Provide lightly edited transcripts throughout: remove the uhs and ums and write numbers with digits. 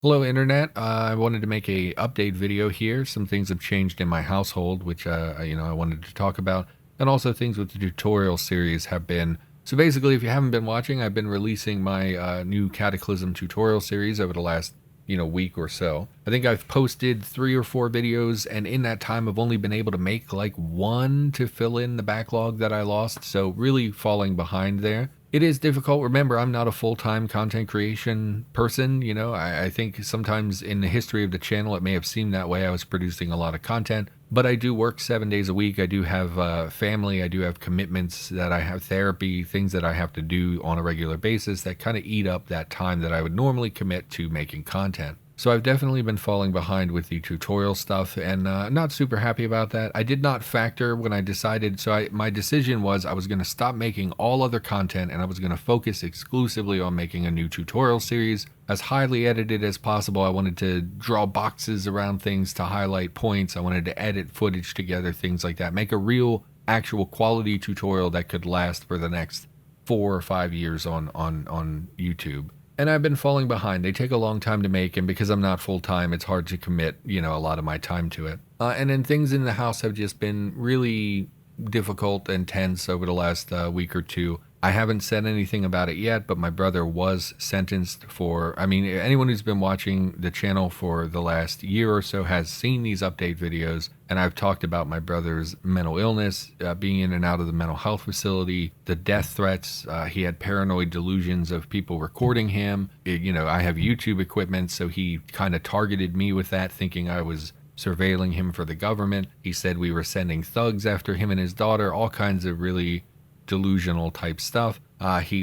Hello, Internet. I wanted to make a update video here. Some things have changed in my household, which I wanted to talk about, and also things with the tutorial series have been. So basically, if you haven't been watching, I've been releasing my new Cataclysm tutorial series over the last week or so. I think I've posted 3 or 4 videos, and in that time, I've only been able to make like one to fill in the backlog that I lost. So really falling behind there. It is difficult. Remember, I'm not a full-time content creation person. I think sometimes in the history of the channel, it may have seemed that way. I was producing a lot of content, but I do work 7 days a week. I do have family. I do have commitments that I have, therapy, things that I have to do on a regular basis that kind of eat up that time that I would normally commit to making content. So I've definitely been falling behind with the tutorial stuff, and not super happy about that. I did not factor when I decided, my decision was I was going to stop making all other content and I was going to focus exclusively on making a new tutorial series. As highly edited as possible. I wanted to draw boxes around things to highlight points. I wanted to edit footage together, things like that. Make a real, actual quality tutorial that could last for the next 4 or 5 years on YouTube. And I've been falling behind. They take a long time to make, and because I'm not full-time, it's hard to commit, a lot of my time to it. And then things in the house have just been really difficult and tense over the last week or two. I haven't said anything about it yet, but my brother was sentenced for, anyone who's been watching the channel for the last year or so has seen these update videos, and I've talked about my brother's mental illness, being in and out of the mental health facility, the death threats. He had paranoid delusions of people recording him. I have YouTube equipment, so he kind of targeted me with that, thinking I was surveilling him for the government. He said we were sending thugs after him and his daughter, all kinds of really delusional type stuff.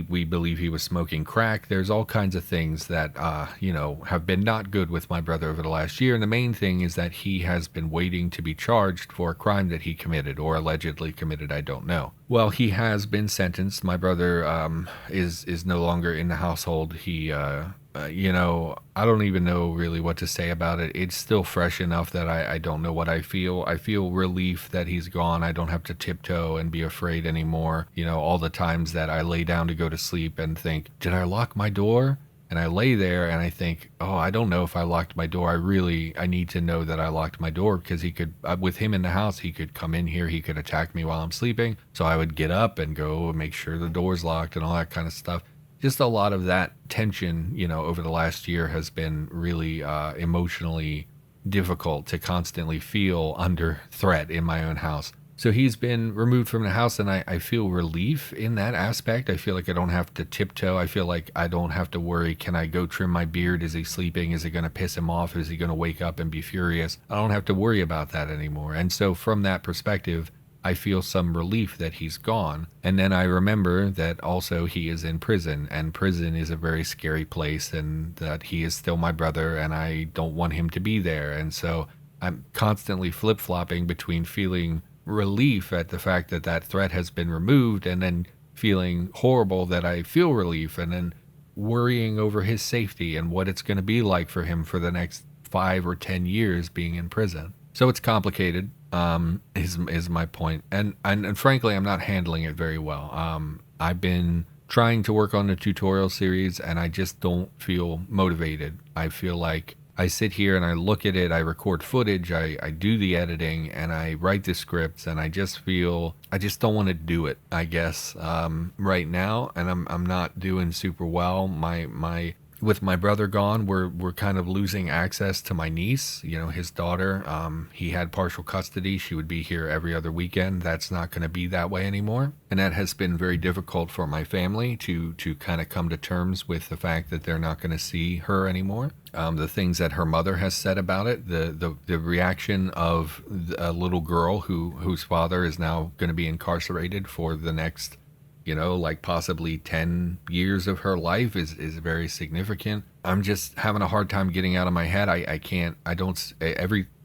We believe he was smoking crack. There's all kinds of things that have been not good with my brother over the last year, and the main thing is that he has been waiting to be charged for a crime that he committed or allegedly committed. I don't know. Well, he has been sentenced. My brother is no longer in the household. He I don't even know really what to say about it. It's still fresh enough that I don't know what I feel. I feel relief that he's gone. I don't have to tiptoe and be afraid anymore. All the times that I lay down to go to sleep and think, did I lock my door? And I lay there and I think, oh, I don't know if I locked my door. I need to know that I locked my door, because he could, with him in the house, he could come in here, he could attack me while I'm sleeping. So I would get up and go and make sure the door's locked and all that kind of stuff. Just a lot of that tension, over the last year has been really emotionally difficult to constantly feel under threat in my own house. So he's been removed from the house, and I feel relief in that aspect. I feel like I don't have to tiptoe. I feel like I don't have to worry, can I go trim my beard? Is he sleeping? Is it going to piss him off? Is he going to wake up and be furious? I don't have to worry about that anymore. And so from that perspective, I feel some relief that he's gone. And then I remember that also he is in prison, and prison is a very scary place, and that he is still my brother and I don't want him to be there. And so I'm constantly flip-flopping between feeling relief at the fact that that threat has been removed, and then feeling horrible that I feel relief, and then worrying over his safety and what it's going to be like for him for the next 5 or 10 years being in prison. So it's complicated, is my point. And frankly, I'm not handling it very well. I've been trying to work on the tutorial series, and I just don't feel motivated. I feel like I sit here and I look at it, I record footage, I do the editing, and I write the scripts, and I just feel I just don't want to do it, I guess, right now, and I'm not doing super well. With my brother gone, we're kind of losing access to my niece, his daughter. He had partial custody. She would be here every other weekend. That's not going to be that way anymore. And that has been very difficult for my family to kind of come to terms with the fact that they're not going to see her anymore. The things that her mother has said about it, the reaction of a little girl whose father is now going to be incarcerated for the next like possibly 10 years of her life is very significant. I'm just having a hard time getting out of my head.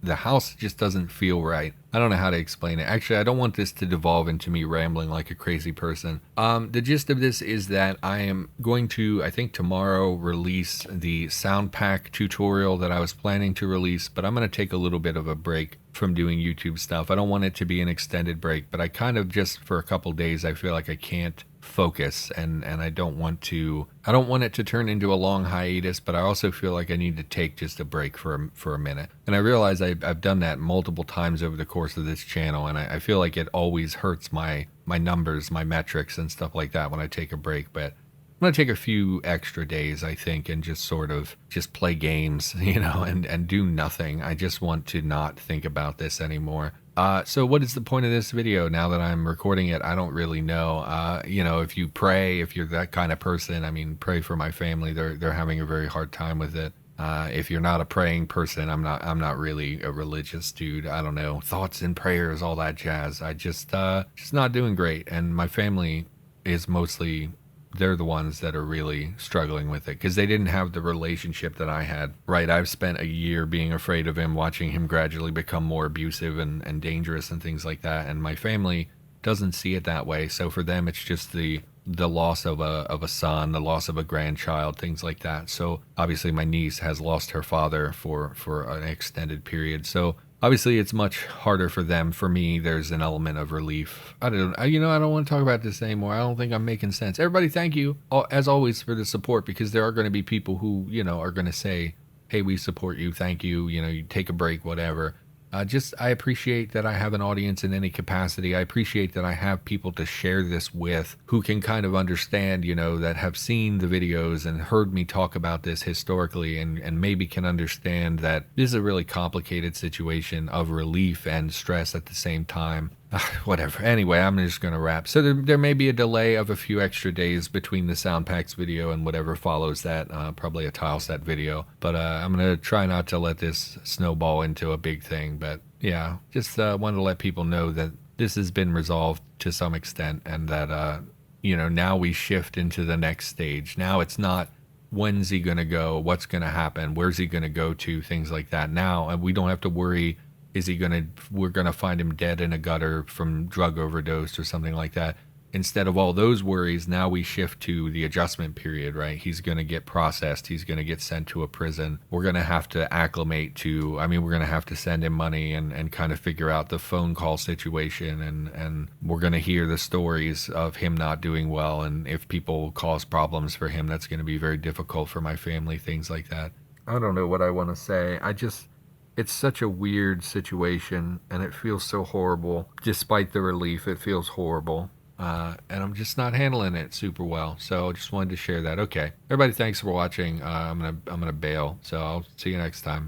The house just doesn't feel right. I don't know how to explain it. Actually, I don't want this to devolve into me rambling like a crazy person. The gist of this is that I am going to, I think tomorrow, release the sound pack tutorial that I was planning to release, but I'm going to take a little bit of a break from doing YouTube stuff. I don't want it to be an extended break, but I kind of just for a couple days, I feel like I can't focus, and I don't want it to turn into a long hiatus, but I also feel like I need to take just a break for a minute. And I realize I've done that multiple times over the course of this channel, and I feel like it always hurts my numbers, my metrics and stuff like that when I take a break. But I'm gonna take a few extra days, I think, and just sort of just play games, and do nothing. I just want to not think about this anymore. So what is the point of this video now that I'm recording it? I don't really know. If you pray, if you're that kind of person, I mean, pray for my family. They're having a very hard time with it. If you're not a praying person, I'm not really a religious dude. I don't know. Thoughts and prayers, all that jazz. I just not doing great. And my family is mostly, they're the ones that are really struggling with it because they didn't have the relationship that I had, right? I've spent a year being afraid of him, watching him gradually become more abusive and dangerous and things like that. And my family doesn't see it that way. So for them, it's just the loss of a son, the loss of a grandchild, things like that. So obviously my niece has lost her father for an extended period. So obviously, it's much harder for them. For me, there's an element of relief. I don't want to talk about this anymore. I don't think I'm making sense. Everybody, thank you, as always, for the support, because there are going to be people who, are going to say, hey, we support you. Thank you. You take a break, whatever. I appreciate that I have an audience in any capacity. I appreciate that I have people to share this with who can kind of understand, that have seen the videos and heard me talk about this historically and maybe can understand that this is a really complicated situation of relief and stress at the same time. Whatever. Anyway, I'm just going to wrap. So there may be a delay of a few extra days between the sound packs video and whatever follows that, probably a tile set video. But I'm going to try not to let this snowball into a big thing. But yeah, just wanted to let people know that this has been resolved to some extent and that, now we shift into the next stage. Now it's not when's he going to go, what's going to happen, where's he going to go to, things like that. Now we don't have to worry. We're gonna find him dead in a gutter from drug overdose or something like that. Instead of all those worries, now we shift to the adjustment period, right? He's gonna get processed. He's gonna get sent to a prison. We're gonna have to acclimate to, we're gonna have to send him money and kind of figure out the phone call situation. And we're gonna hear the stories of him not doing well. And if people cause problems for him, that's gonna be very difficult for my family, things like that. I don't know what I want to say. It's such a weird situation, and it feels so horrible. Despite the relief, it feels horrible. And I'm just not handling it super well. So I just wanted to share that. Okay. Everybody, thanks for watching. I'm gonna bail. So I'll see you next time.